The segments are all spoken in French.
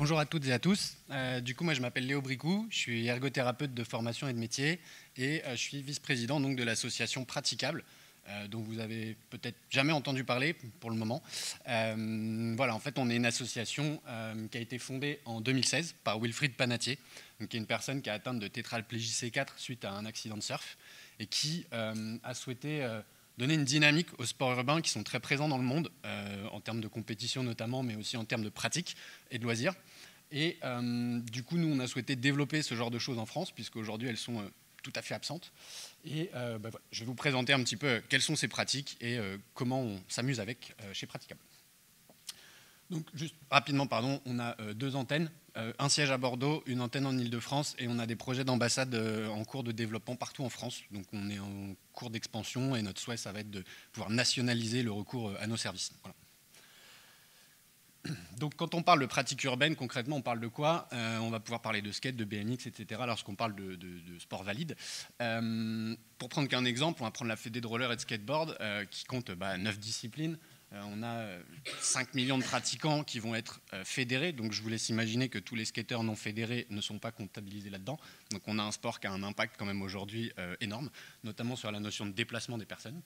Bonjour à toutes et à tous. Du coup, moi, je m'appelle Léo Bricou, je suis ergothérapeute de formation et de métier et je suis vice-président donc, de l'association Praticable, dont vous avez peut-être jamais entendu parler pour le moment. Voilà, en fait, on est une association qui a été fondée en 2016 par Wilfried Panatier, donc, qui est une personne qui a atteint de tétraplégie C4 suite à un accident de surf et qui a souhaité donner une dynamique aux sports urbains qui sont très présents dans le monde, en termes de compétition notamment, mais aussi en termes de pratique et de loisirs. Et du coup, nous, on a souhaité développer ce genre de choses en France, puisqu'aujourd'hui, elles sont tout à fait absentes. Et voilà, je vais vous présenter un petit peu quelles sont ces pratiques et comment on s'amuse avec chez Praticable. Donc, juste rapidement, pardon, on a deux antennes, un siège à Bordeaux, une antenne en Ile-de-France, et on a des projets d'ambassade en cours de développement partout en France. Donc, on est en cours d'expansion, et notre souhait, ça va être de pouvoir nationaliser le recours à nos services. Voilà. Donc, quand on parle de pratique urbaine, concrètement, on parle de quoi? On va pouvoir parler de skate, de BMX, etc. lorsqu'on parle de sport valide. Pour prendre qu'un exemple, on va prendre la fédé de roller et de skateboard qui compte 9 disciplines. On a 5 millions de pratiquants qui vont être fédérés. Donc, je vous laisse imaginer que tous les skateurs non fédérés ne sont pas comptabilisés là-dedans. Donc, on a un sport qui a un impact quand même aujourd'hui énorme, notamment sur la notion de déplacement des personnes.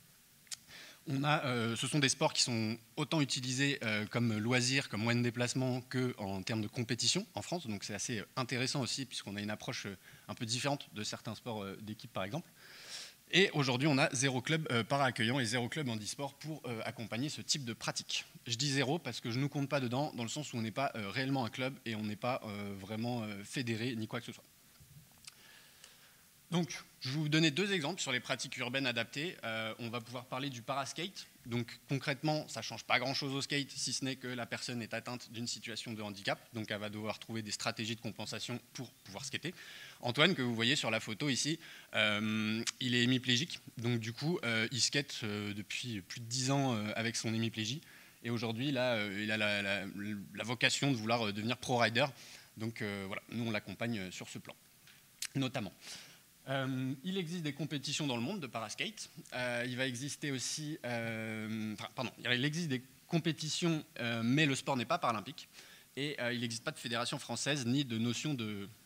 Ce sont des sports qui sont autant utilisés comme loisirs, comme moyen de déplacement qu'en termes de compétition en France. Donc c'est assez intéressant aussi puisqu'on a une approche un peu différente de certains sports d'équipe par exemple. Et aujourd'hui, on a 0 club para-accueillant et 0 club handisport pour accompagner ce type de pratique. Je dis 0 parce que je ne nous compte pas dedans, dans le sens où on n'est pas réellement un club et on n'est pas vraiment fédéré ni quoi que ce soit. Donc, je vais vous donner deux exemples sur les pratiques urbaines adaptées. On va pouvoir parler du paraskate. Donc, concrètement, ça ne change pas grand-chose au skate, si ce n'est que la personne est atteinte d'une situation de handicap. Donc, elle va devoir trouver des stratégies de compensation pour pouvoir skater. Antoine, que vous voyez sur la photo ici, il est hémiplégique. Donc, du coup, il skate depuis plus de 10 ans avec son hémiplégie. Et aujourd'hui, là, il a la vocation de vouloir devenir pro-rider. Donc, voilà, nous, on l'accompagne sur ce plan, notamment. Il existe des compétitions dans le monde de paraskate. Il va exister aussi, il existe des compétitions, mais le sport n'est pas paralympique. Et il n'existe pas de fédération française ni de notion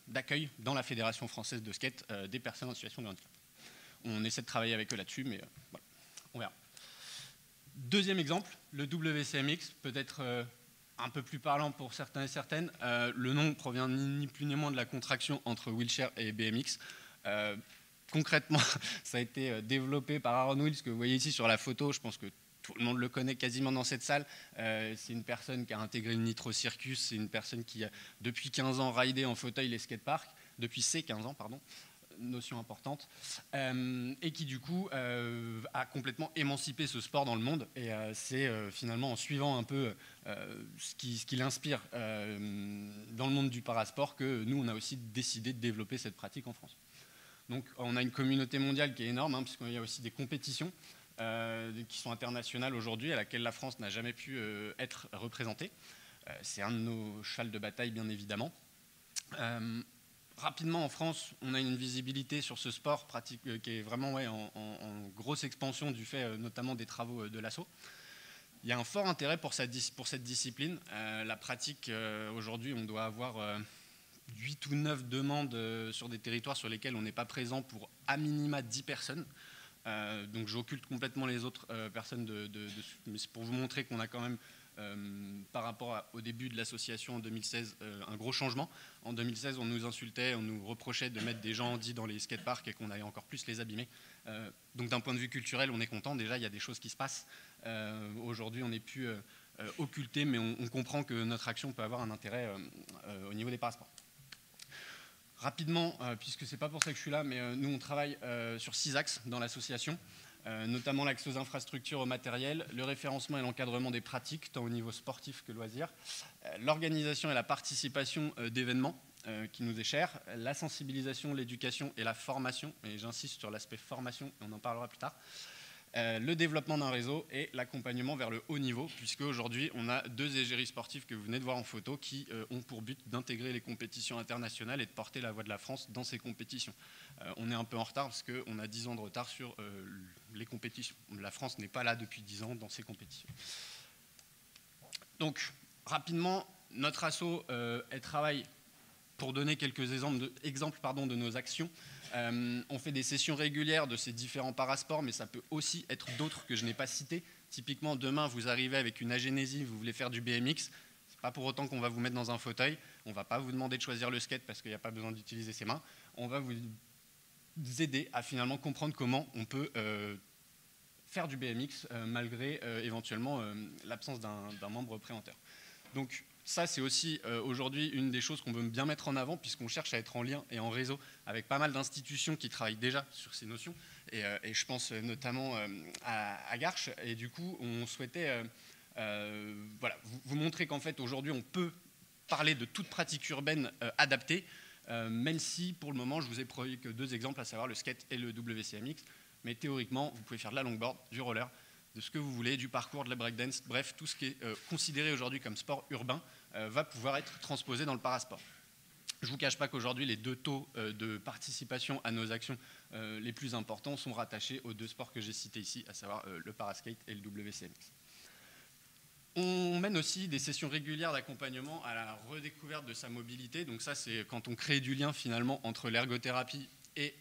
d'accueil dans la fédération française de skate des personnes en situation de handicap. On essaie de travailler avec eux là-dessus, mais voilà, on verra. Deuxième exemple, le WCMX, peut-être un peu plus parlant pour certains et certaines. Le nom provient ni plus ni moins de la contraction entre wheelchair et BMX. Concrètement, ça a été développé par Aaron Wills, que vous voyez ici sur la photo. Je pense que tout le monde le connaît quasiment dans cette salle. C'est une personne qui a intégré le Nitro Circus. C'est une personne qui a depuis 15 ans ridé en fauteuil les skateparks. Depuis ses 15 ans, pardon. Notion importante. Et qui du coup a complètement émancipé ce sport dans le monde. Et c'est finalement en suivant un peu ce qui l'inspire dans le monde du parasport que nous, on a aussi décidé de développer cette pratique en France. Donc on a une communauté mondiale qui est énorme, hein, puisqu'il y a aussi des compétitions qui sont internationales aujourd'hui, à laquelle la France n'a jamais pu être représentée. C'est un de nos chevals de bataille, bien évidemment. Rapidement, en France, on a une visibilité sur ce sport pratique, qui est vraiment en grosse expansion du fait notamment des travaux de l'ASSO. Il y a un fort intérêt pour cette discipline. La pratique, aujourd'hui, on doit avoir 8 ou 9 demandes sur des territoires sur lesquels on n'est pas présent pour à minima 10 personnes. Donc j'occulte complètement les autres personnes, mais c'est pour vous montrer qu'on a quand même, par rapport au début de l'association en 2016, un gros changement. En 2016, on nous insultait, on nous reprochait de mettre des gens handis dans les skateparks et qu'on allait encore plus les abîmer. Donc d'un point de vue culturel, on est content. Déjà, il y a des choses qui se passent. Aujourd'hui, on n'est plus occulté, mais on comprend que notre action peut avoir un intérêt au niveau des parasports. Rapidement, puisque ce n'est pas pour ça que je suis là, mais nous, on travaille sur 6 axes dans l'association, notamment l'axe aux infrastructures, au matériel, le référencement et l'encadrement des pratiques, tant au niveau sportif que loisir, l'organisation et la participation d'événements qui nous est cher, la sensibilisation, l'éducation et la formation, et j'insiste sur l'aspect formation, on en parlera plus tard, le développement d'un réseau et l'accompagnement vers le haut niveau, puisque aujourd'hui on a 2 égéries sportives que vous venez de voir en photo qui ont pour but d'intégrer les compétitions internationales et de porter la voix de la France dans ces compétitions. On est un peu en retard parce qu'on a 10 ans de retard sur les compétitions. La France n'est pas là depuis 10 ans dans ces compétitions. Donc rapidement, notre asso, elle travaille, pour donner quelques exemples de nos actions. On fait des sessions régulières de ces différents parasports, mais ça peut aussi être d'autres que je n'ai pas cités. Typiquement, demain, vous arrivez avec une agénésie, vous voulez faire du BMX. C'est pas pour autant qu'on va vous mettre dans un fauteuil. On ne va pas vous demander de choisir le skate parce qu'il n'y a pas besoin d'utiliser ses mains. On va vous aider à finalement comprendre comment on peut faire du BMX malgré éventuellement l'absence d'un membre préhenteur. Donc ça, c'est aussi aujourd'hui une des choses qu'on veut bien mettre en avant puisqu'on cherche à être en lien et en réseau avec pas mal d'institutions qui travaillent déjà sur ces notions. Et je pense notamment à Garches. Et du coup, on souhaitait voilà, vous montrer qu'en fait, aujourd'hui, on peut parler de toute pratique urbaine adaptée, même si, pour le moment, je vous ai produit que 2 exemples, à savoir le skate et le WCMX. Mais théoriquement, vous pouvez faire de la longboard, du roller, de ce que vous voulez, du parcours, de la breakdance, bref, tout ce qui est considéré aujourd'hui comme sport urbain va pouvoir être transposé dans le parasport. Je ne vous cache pas qu'aujourd'hui, les 2 taux de participation à nos actions les plus importants sont rattachés aux 2 sports que j'ai cités ici, à savoir le paraskate et le WCMX. On mène aussi des sessions régulières d'accompagnement à la redécouverte de sa mobilité. Donc ça, c'est quand on crée du lien finalement entre l'ergothérapie et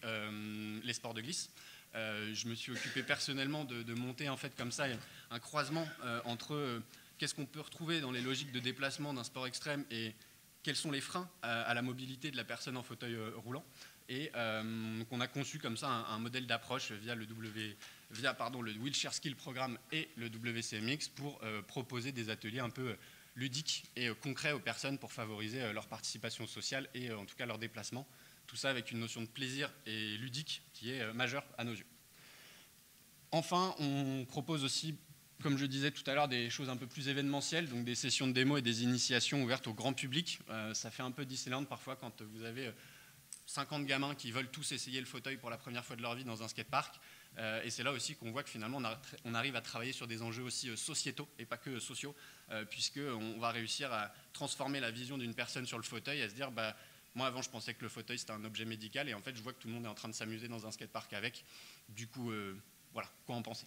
les sports de glisse. Je me suis occupé personnellement de monter en fait comme ça un croisement entre qu'est-ce qu'on peut retrouver dans les logiques de déplacement d'un sport extrême et quels sont les freins à la mobilité de la personne en fauteuil roulant. Et qu'on a conçu comme ça un modèle d'approche via le Wheelchair Skill Programme et le WCMX pour proposer des ateliers un peu ludiques et concrets aux personnes pour favoriser leur participation sociale et en tout cas leur déplacement. Tout ça avec une notion de plaisir et ludique qui est majeure à nos yeux. Enfin, on propose aussi, comme je disais tout à l'heure, des choses un peu plus événementielles, donc des sessions de démo et des initiations ouvertes au grand public. Ça fait un peu Disneyland parfois quand vous avez 50 gamins qui veulent tous essayer le fauteuil pour la première fois de leur vie dans un skatepark. Et c'est là aussi qu'on voit que finalement on arrive à travailler sur des enjeux aussi sociétaux et pas que sociaux, puisqu'on va réussir à transformer la vision d'une personne sur le fauteuil, à se dire moi avant je pensais que le fauteuil c'était un objet médical et en fait je vois que tout le monde est en train de s'amuser dans un skatepark avec. Du coup, voilà, quoi en penser.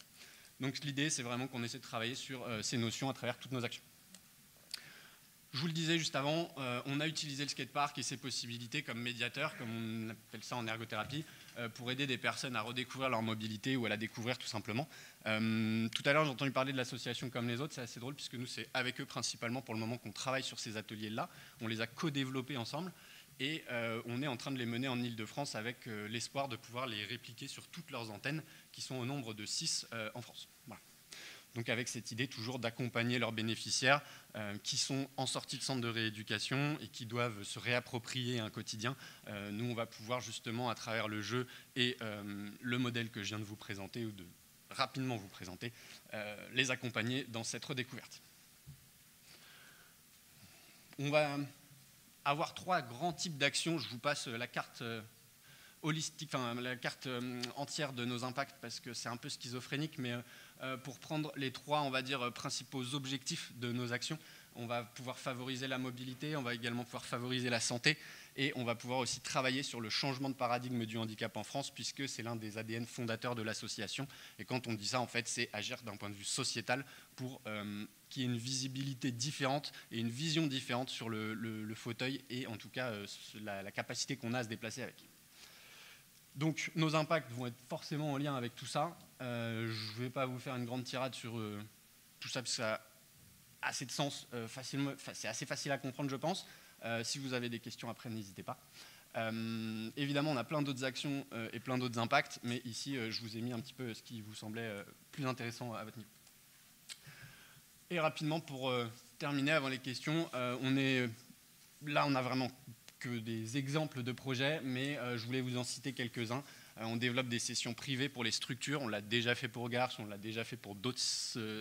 Donc l'idée c'est vraiment qu'on essaie de travailler sur ces notions à travers toutes nos actions. Je vous le disais juste avant, on a utilisé le skatepark et ses possibilités comme médiateur, comme on appelle ça en ergothérapie, pour aider des personnes à redécouvrir leur mobilité ou à la découvrir tout simplement. Tout à l'heure, j'ai entendu parler de l'association Comme les autres, c'est assez drôle puisque nous, c'est avec eux principalement pour le moment qu'on travaille sur ces ateliers-là. On les a co-développés ensemble et on est en train de les mener en Ile-de-France avec l'espoir de pouvoir les répliquer sur toutes leurs antennes qui sont au nombre de 6 en France. Voilà. Donc avec cette idée toujours d'accompagner leurs bénéficiaires qui sont en sortie de centre de rééducation et qui doivent se réapproprier un quotidien. Nous, on va pouvoir justement, à travers le jeu et le modèle que je viens de vous présenter ou de rapidement vous présenter, les accompagner dans cette redécouverte. On va avoir 3 grands types d'actions. Je vous passe la carte holistique, enfin la carte entière de nos impacts parce que c'est un peu schizophrénique, mais pour prendre les 3, on va dire, principaux objectifs de nos actions, on va pouvoir favoriser la mobilité, on va également pouvoir favoriser la santé et on va pouvoir aussi travailler sur le changement de paradigme du handicap en France puisque c'est l'un des ADN fondateurs de l'association. Et quand on dit ça, en fait, c'est agir d'un point de vue sociétal pour qu'il y ait une visibilité différente et une vision différente sur le fauteuil et en tout cas la capacité qu'on a à se déplacer avec. Donc nos impacts vont être forcément en lien avec tout ça. Je ne vais pas vous faire une grande tirade sur tout ça, parce que ça a assez de sens, c'est assez facile à comprendre, je pense. Si vous avez des questions après, n'hésitez pas. Évidemment, on a plein d'autres actions et plein d'autres impacts, mais ici, je vous ai mis un petit peu ce qui vous semblait plus intéressant à votre niveau. Et rapidement, pour terminer avant les questions, là, on a vraiment que des exemples de projets, mais je voulais vous en citer quelques-uns. On développe des sessions privées pour les structures, on l'a déjà fait pour Garches, on l'a déjà fait pour d'autres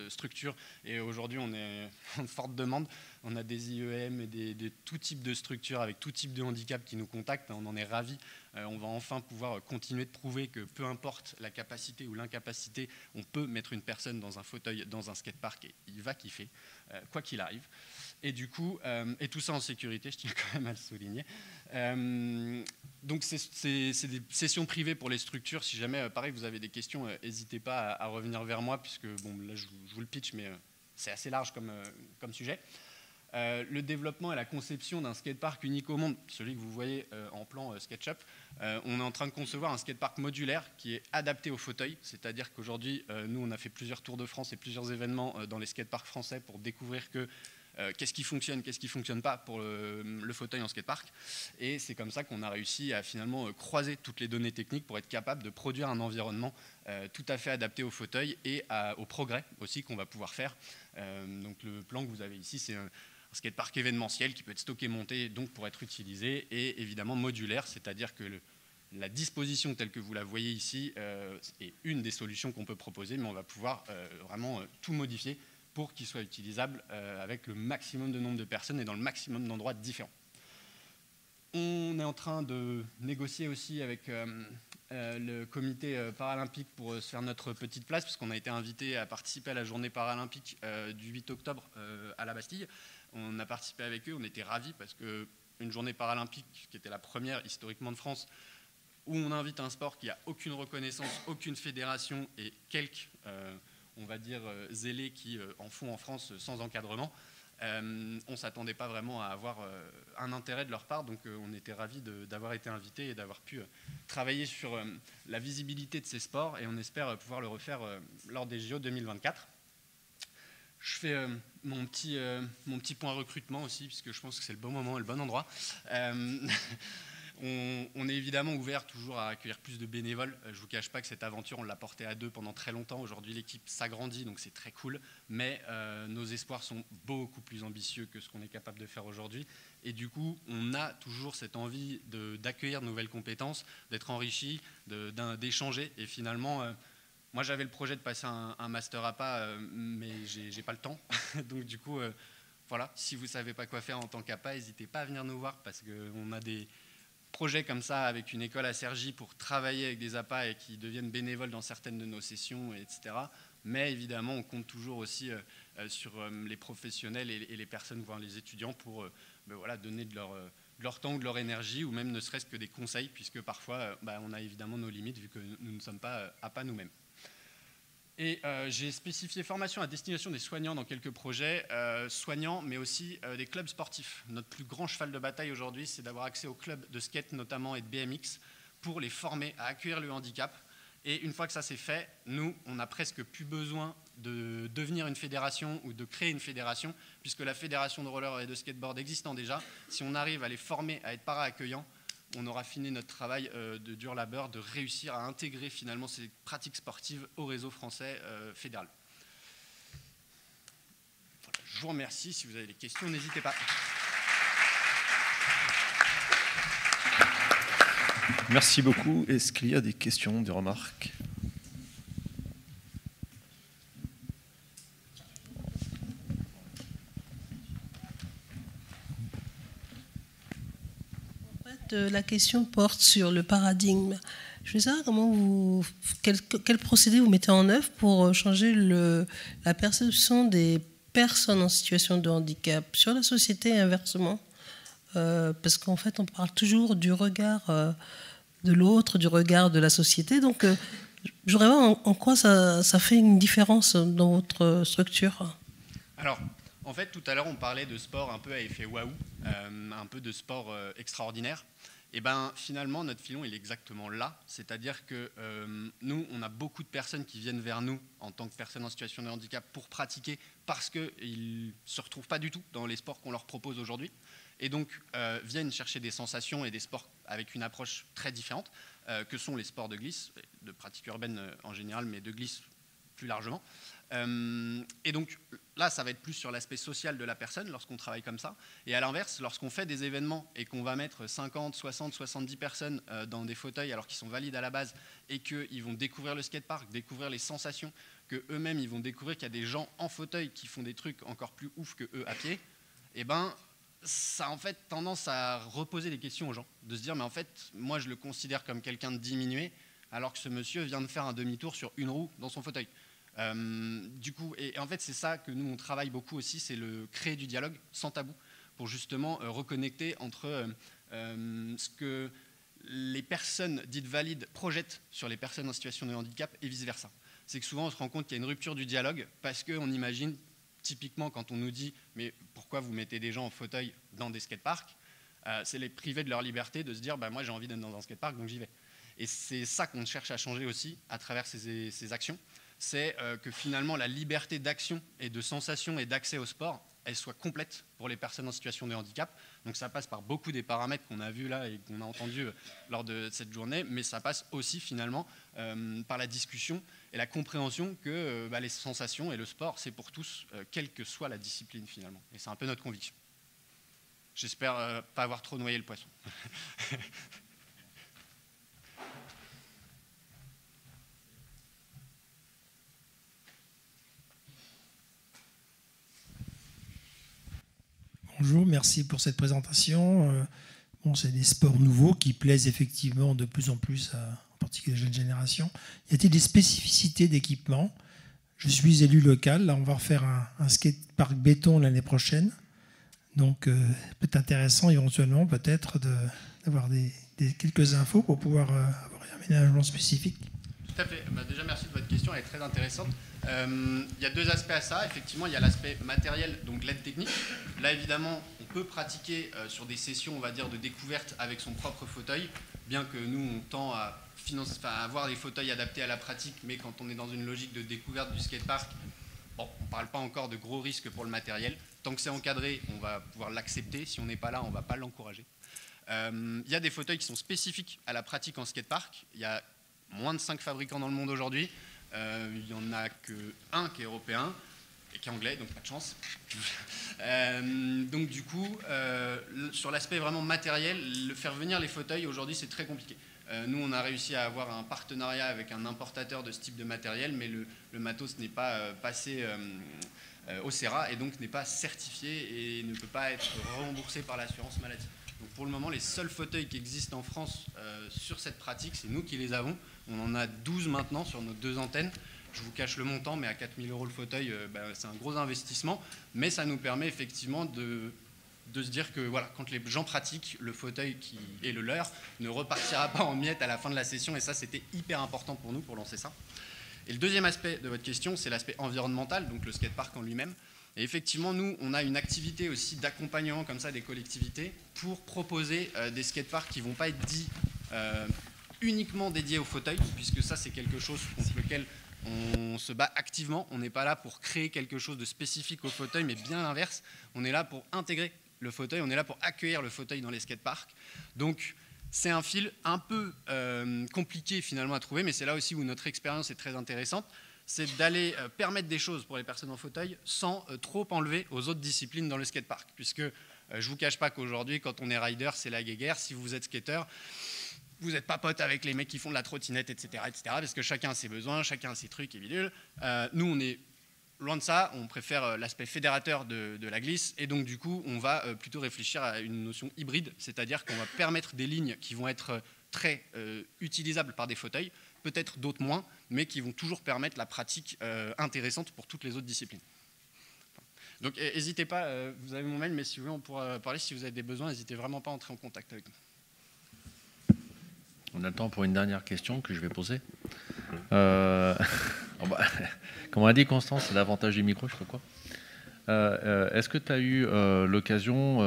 structures, et aujourd'hui on est en forte demande. On a des IEM et tout type de structures avec tout type de handicap qui nous contactent, on en est ravis. On va enfin pouvoir continuer de prouver que peu importe la capacité ou l'incapacité, on peut mettre une personne dans un fauteuil, dans un skatepark, et il va kiffer, quoi qu'il arrive. Et du coup, et tout ça en sécurité, je tiens quand même à le souligner. Donc c'est des sessions privées pour les structures. Si jamais, pareil, vous avez des questions, n'hésitez pas à revenir vers moi, puisque bon, là je vous le pitch, mais c'est assez large comme sujet. Le développement et la conception d'un skatepark unique au monde, celui que vous voyez en plan SketchUp. On est en train de concevoir un skatepark modulaire qui est adapté au fauteuil, c'est-à-dire qu'aujourd'hui, nous, on a fait plusieurs tours de France et plusieurs événements dans les skateparks français pour découvrir qu'est-ce qui fonctionne, qu'est-ce qui ne fonctionne pas pour le fauteuil en skatepark. Et c'est comme ça qu'on a réussi à finalement croiser toutes les données techniques pour être capable de produire un environnement tout à fait adapté au fauteuil et au progrès aussi qu'on va pouvoir faire. Donc le plan que vous avez ici, c'est un skatepark événementiel qui peut être stocké, monté, donc pour être utilisé, et évidemment modulaire, c'est-à-dire que la disposition telle que vous la voyez ici est une des solutions qu'on peut proposer, mais on va pouvoir vraiment tout modifier pour qu'il soit utilisable avec le maximum de nombre de personnes et dans le maximum d'endroits différents. On est en train de négocier aussi avec le comité paralympique pour se faire notre petite place, puisqu'on a été invité à participer à la journée paralympique du 8 octobre à la Bastille. On a participé avec eux, on était ravis parce qu'une journée paralympique qui était la première historiquement de France, où on invite un sport qui n'a aucune reconnaissance, aucune fédération et quelques, on va dire, zélés qui en font en France sans encadrement. On ne s'attendait pas vraiment à avoir un intérêt de leur part, donc on était ravis d'avoir été invités et d'avoir pu travailler sur la visibilité de ces sports, et on espère pouvoir le refaire lors des JO 2024. Je fais mon petit point recrutement aussi, puisque je pense que c'est le bon moment et le bon endroit. On est évidemment ouvert toujours à accueillir plus de bénévoles. Je ne vous cache pas que cette aventure, on l'a portée à 2 pendant très longtemps. Aujourd'hui, l'équipe s'agrandit, donc c'est très cool. Mais nos espoirs sont beaucoup plus ambitieux que ce qu'on est capable de faire aujourd'hui. Et du coup, on a toujours cette envie d'accueillir de nouvelles compétences, d'être enrichi, d'échanger. Et finalement, moi, j'avais le projet de passer un master APA, mais j'ai pas le temps. Donc du coup, voilà, si vous ne savez pas quoi faire en tant qu'APA, n'hésitez pas à venir nous voir, parce qu'on a des projets comme ça avec une école à Cergy pour travailler avec des APA et qui deviennent bénévoles dans certaines de nos sessions, etc. Mais évidemment, on compte toujours aussi sur les professionnels et les personnes, voire les étudiants, pour voilà, donner de leur temps ou de leur énergie, ou même ne serait-ce que des conseils, puisque parfois, on a évidemment nos limites, vu que nous ne sommes pas APA nous-mêmes. Et j'ai spécifié formation à destination des soignants dans quelques projets, soignants, mais aussi des clubs sportifs. Notre plus grand cheval de bataille aujourd'hui, c'est d'avoir accès aux clubs de skate notamment et de BMX pour les former à accueillir le handicap. Et une fois que ça c'est fait, nous, on n'a presque plus besoin de devenir une fédération ou de créer une fédération, puisque la fédération de roller et de skateboard existant déjà, si on arrive à les former à être para-accueillants, on aura fini notre travail de dur labeur, de réussir à intégrer finalement ces pratiques sportives au réseau français fédéral. Voilà, je vous remercie. Si vous avez des questions, n'hésitez pas. Merci beaucoup. Est-ce qu'il y a des questions, des remarques ? La question porte sur le paradigme. Je veux savoir quel procédé vous mettez en œuvre pour changer la perception des personnes en situation de handicap sur la société et inversement. Parce qu'en fait, on parle toujours du regard de l'autre, du regard de la société. Donc, je voudrais voir en quoi ça fait une différence dans votre structure. Alors, en fait, tout à l'heure, on parlait de sport un peu à effet waouh, un peu de sport extraordinaire. Et bien, finalement, notre filon, il est exactement là. C'est-à-dire que nous, on a beaucoup de personnes qui viennent vers nous en tant que personnes en situation de handicap pour pratiquer parce qu'ils ne se retrouvent pas du tout dans les sports qu'on leur propose aujourd'hui. Et donc, viennent chercher des sensations et des sports avec une approche très différente, que sont les sports de glisse, de pratique urbaine en général, mais de glisse plus largement. Et donc là, ça va être plus sur l'aspect social de la personne lorsqu'on travaille comme ça. Et à l'inverse, lorsqu'on fait des événements et qu'on va mettre 50, 60, 70 personnes dans des fauteuils alors qu'ils sont valides à la base et qu'ils vont découvrir le skatepark, découvrir les sensations, qu'eux-mêmes, ils vont découvrir qu'il y a des gens en fauteuil qui font des trucs encore plus ouf que eux à pied, et ben ça a en fait tendance à reposer des questions aux gens, de se dire mais en fait, moi je le considère comme quelqu'un de diminué alors que ce monsieur vient de faire un demi-tour sur une roue dans son fauteuil. Du coup, et en fait c'est ça que nous on travaille beaucoup aussi, c'est le créer du dialogue sans tabou pour justement reconnecter entre ce que les personnes dites valides projettent sur les personnes en situation de handicap et vice versa. C'est que souvent on se rend compte qu'il y a une rupture du dialogue parce qu'on imagine typiquement, quand on nous dit « mais pourquoi vous mettez des gens en fauteuil dans des skateparks ?» c'est les priver de leur liberté de se dire « moi j'ai envie d'être dans un skatepark, donc j'y vais ». Et c'est ça qu'on cherche à changer aussi à travers ces actions. C'est que finalement la liberté d'action et de sensation et d'accès au sport, elle soit complète pour les personnes en situation de handicap. Donc ça passe par beaucoup des paramètres qu'on a vus là et qu'on a entendus lors de cette journée, mais ça passe aussi finalement par la discussion et la compréhension que les sensations et le sport, c'est pour tous, quelle que soit la discipline finalement. Et c'est un peu notre conviction. J'espère pas avoir trop noyé le poisson. Bonjour, merci pour cette présentation. C'est des sports nouveaux qui plaisent effectivement de plus en plus, en particulier aux jeunes générations. Y a-t-il des spécificités d'équipement? Je suis élu local, là on va refaire un skatepark béton l'année prochaine. Donc peut-être intéressant éventuellement peut-être d'avoir quelques infos pour pouvoir avoir un aménagement spécifique. Tout à fait. Déjà, merci de votre question, elle est très intéressante. Il y a deux aspects à ça. Effectivement, il y a l'aspect matériel, donc l'aide technique. Là, évidemment, on peut pratiquer sur des sessions, on va dire, de découverte avec son propre fauteuil, bien que nous, on tend à avoir des fauteuils adaptés à la pratique, mais quand on est dans une logique de découverte du skatepark, on ne parle pas encore de gros risques pour le matériel. Tant que c'est encadré, on va pouvoir l'accepter. Si on n'est pas là, on ne va pas l'encourager. Il y a des fauteuils qui sont spécifiques à la pratique en skatepark. Il y a moins de 5 fabricants dans le monde aujourd'hui. Il n'y en a qu'un qui est européen et qui est anglais, donc pas de chance. Donc du coup, sur l'aspect vraiment matériel, faire venir les fauteuils, aujourd'hui, c'est très compliqué. Nous, on a réussi à avoir un partenariat avec un importateur de ce type de matériel, mais le matos n'est pas passé au CERA et donc n'est pas certifié et ne peut pas être remboursé par l'assurance maladie. Donc pour le moment, les seuls fauteuils qui existent en France sur cette pratique, c'est nous qui les avons. On en a 12 maintenant sur nos 2 antennes. Je vous cache le montant, mais à 4 000 € le fauteuil, c'est un gros investissement. Mais ça nous permet effectivement de se dire que voilà, quand les gens pratiquent, le fauteuil qui est le leur ne repartira pas en miettes à la fin de la session. Et ça, c'était hyper important pour nous pour lancer ça. Et le deuxième aspect de votre question, c'est l'aspect environnemental, donc le skatepark en lui-même. Et effectivement, nous, on a une activité aussi d'accompagnement comme ça des collectivités pour proposer des skateparks qui ne vont pas être dits uniquement dédiés au fauteuil, puisque ça, c'est quelque chose contre lequel on se bat activement. On n'est pas là pour créer quelque chose de spécifique au fauteuil, mais bien l'inverse. On est là pour intégrer le fauteuil, on est là pour accueillir le fauteuil dans les skateparks. Donc, c'est un fil un peu compliqué finalement à trouver, mais c'est là aussi où notre expérience est très intéressante. C'est d'aller permettre des choses pour les personnes en fauteuil sans trop enlever aux autres disciplines dans le skatepark. Puisque je ne vous cache pas qu'aujourd'hui, quand on est rider, c'est la guéguerre. Si vous êtes skateur, vous n'êtes pas pote avec les mecs qui font de la trottinette, etc., parce que chacun a ses besoins, chacun a ses trucs et bidules. Nous, on est loin de ça. On préfère l'aspect fédérateur de la glisse. Et donc, du coup, on va plutôt réfléchir à une notion hybride, c'est-à-dire qu'on va permettre des lignes qui vont être très utilisables par des fauteuils, peut-être d'autres moins, mais qui vont toujours permettre la pratique intéressante pour toutes les autres disciplines. Donc n'hésitez pas, vous avez mon mail, mais si vous voulez, on pourra parler. Si vous avez des besoins, n'hésitez vraiment pas à entrer en contact avec nous. On a le temps pour une dernière question que je vais poser. Comme on a dit, Constance, c'est l'avantage du micro, je sais pas quoi. Est-ce que tu as eu l'occasion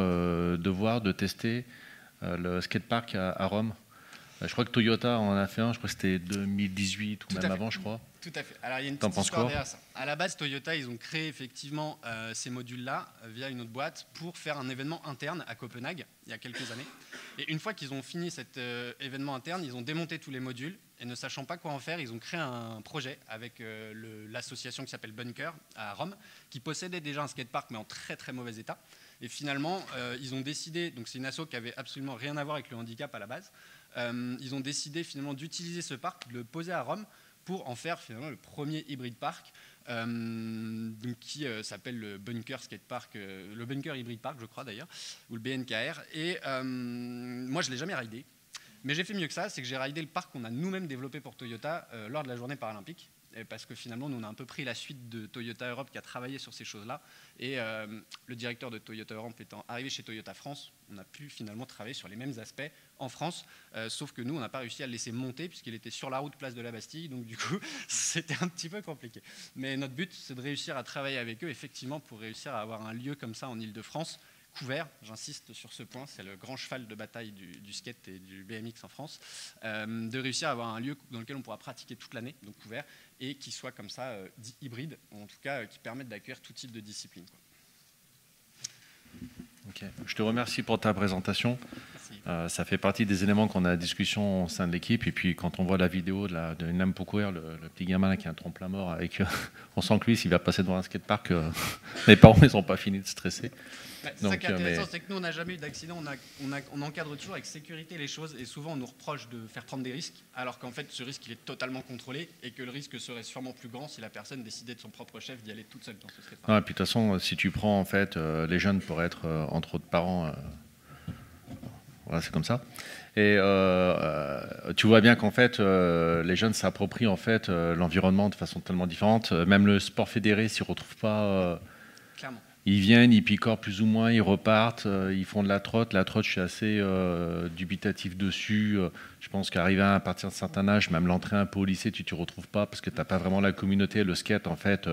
de tester le skatepark à Rome? Je crois que Toyota en a fait un, je crois que c'était 2018 ou même avant, je crois. Tout à fait. Alors, il y a une petite histoire derrière ça. À la base, Toyota, ils ont créé effectivement ces modules-là via une autre boîte pour faire un événement interne à Copenhague, il y a quelques années. Et une fois qu'ils ont fini cet événement interne, ils ont démonté tous les modules et ne sachant pas quoi en faire, ils ont créé un projet avec l'association qui s'appelle Bunker à Rome, qui possédait déjà un skatepark, mais en très très mauvais état. Et finalement, ils ont décidé, donc c'est une asso qui avait absolument rien à voir avec le handicap à la base, ils ont décidé finalement d'utiliser ce parc, de le poser à Rome pour en faire finalement le premier hybride park qui s'appelle le Bunker Skatepark, le Bunker Hybrid Park je crois d'ailleurs, ou le BNKR. Et moi je ne l'ai jamais ridé, mais j'ai fait mieux que ça, c'est que j'ai ridé le parc qu'on a nous-mêmes développé pour Toyota lors de la journée paralympique. parce que finalement, nous, on a un peu pris la suite de Toyota Europe qui a travaillé sur ces choses-là. Et le directeur de Toyota Europe étant arrivé chez Toyota France, on a pu finalement travailler sur les mêmes aspects en France, sauf que nous, on n'a pas réussi à le laisser monter puisqu'il était sur la route place de la Bastille, donc du coup, c'était un petit peu compliqué. Mais notre but, c'est de réussir à travailler avec eux, effectivement, pour réussir à avoir un lieu comme ça en Ile-de-France, couvert, j'insiste sur ce point, c'est le grand cheval de bataille du skate et du BMX en France, de réussir à avoir un lieu dans lequel on pourra pratiquer toute l'année, donc couvert, et qui soit comme ça, dit hybride, en tout cas qui permette d'accueillir tout type de discipline, quoi. Okay. Je te remercie pour ta présentation. Ça fait partie des éléments qu'on a à discussion au sein de l'équipe. Et puis quand on voit la vidéo de Nam Poukouer, le petit gamin qui a un trompe-la mort, avec, on sent que lui, s'il va passer devant un skatepark, les parents ils n'ont pas fini de stresser. C'est ça qui est intéressant, c'est que nous, on n'a jamais eu d'accident, on encadre toujours avec sécurité les choses, et souvent on nous reproche de faire prendre des risques, alors qu'en fait ce risque il est totalement contrôlé, et que le risque serait sûrement plus grand si la personne décidait de son propre chef d'y aller toute seule dans ce skatepark. Ah, et puis de toute façon, si tu prends en fait les jeunes pour être entre autres parents, voilà, c'est comme ça. Et tu vois bien qu'en fait, les jeunes s'approprient en fait l'environnement de façon tellement différente. Même le sport fédéré s'y retrouve pas. Clairement. Ils viennent, ils picorent plus ou moins, ils repartent, ils font de la trotte. La trotte, je suis assez dubitatif dessus. Je pense qu'arriver à partir d'un certain âge, même l'entrée un peu au lycée, tu ne t'y retrouves pas parce que tu n'as pas vraiment la communauté. Le skate, en fait,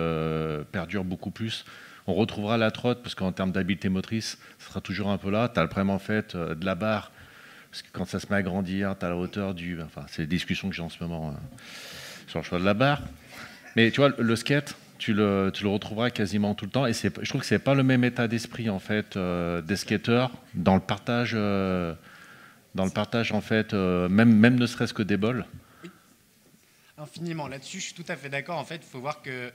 perdure beaucoup plus. On retrouvera la trotte parce qu'en termes d'habileté motrice, ça sera toujours un peu là. Tu as le problème, en fait, de la barre. Parce que quand ça se met à grandir, tu as la hauteur du... Enfin, c'est les discussions que j'ai en ce moment sur le choix de la barre. Mais tu vois, le skate... Tu le retrouveras quasiment tout le temps. Et je trouve que ce n'est pas le même état d'esprit en fait, des skateurs dans le partage, en fait, même ne serait-ce que des bols. Oui, infiniment. Là-dessus, je suis tout à fait d'accord. En fait, il faut voir que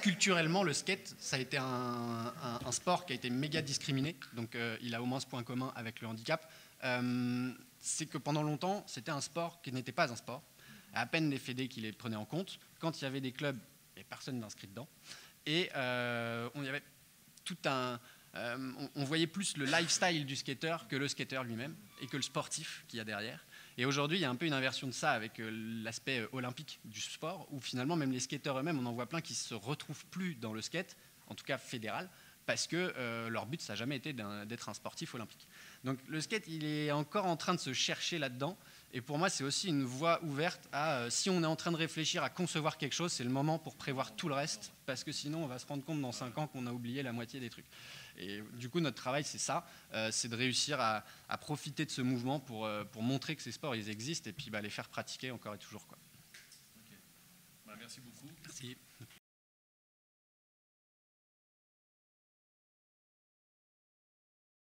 culturellement, le skate, ça a été un sport qui a été méga discriminé. Donc, il a au moins ce point commun avec le handicap. C'est que pendant longtemps, c'était un sport qui n'était pas un sport. À peine les fédés qui les prenaient en compte. Quand il y avait des clubs, il n'y avait personne d'inscrit dedans. Et on y avait tout un... on voyait plus le lifestyle du skater que le skater lui-même et que le sportif qu'il y a derrière. Et aujourd'hui, il y a un peu une inversion de ça avec l'aspect olympique du sport, où finalement, même les skateurs eux-mêmes, on en voit plein qui ne se retrouvent plus dans le skate, en tout cas fédéral, parce que leur but, ça n'a jamais été d'être un sportif olympique. Donc le skate, il est encore en train de se chercher là-dedans. Et pour moi, c'est aussi une voie ouverte à, si on est en train de réfléchir à concevoir quelque chose, c'est le moment pour prévoir tout le reste, parce que sinon, on va se rendre compte dans 5 ans qu'on a oublié la moitié des trucs. Et du coup, notre travail, c'est ça, c'est de réussir à profiter de ce mouvement pour montrer que ces sports, ils existent, et puis les faire pratiquer encore et toujours, quoi. Okay. Merci beaucoup. Merci.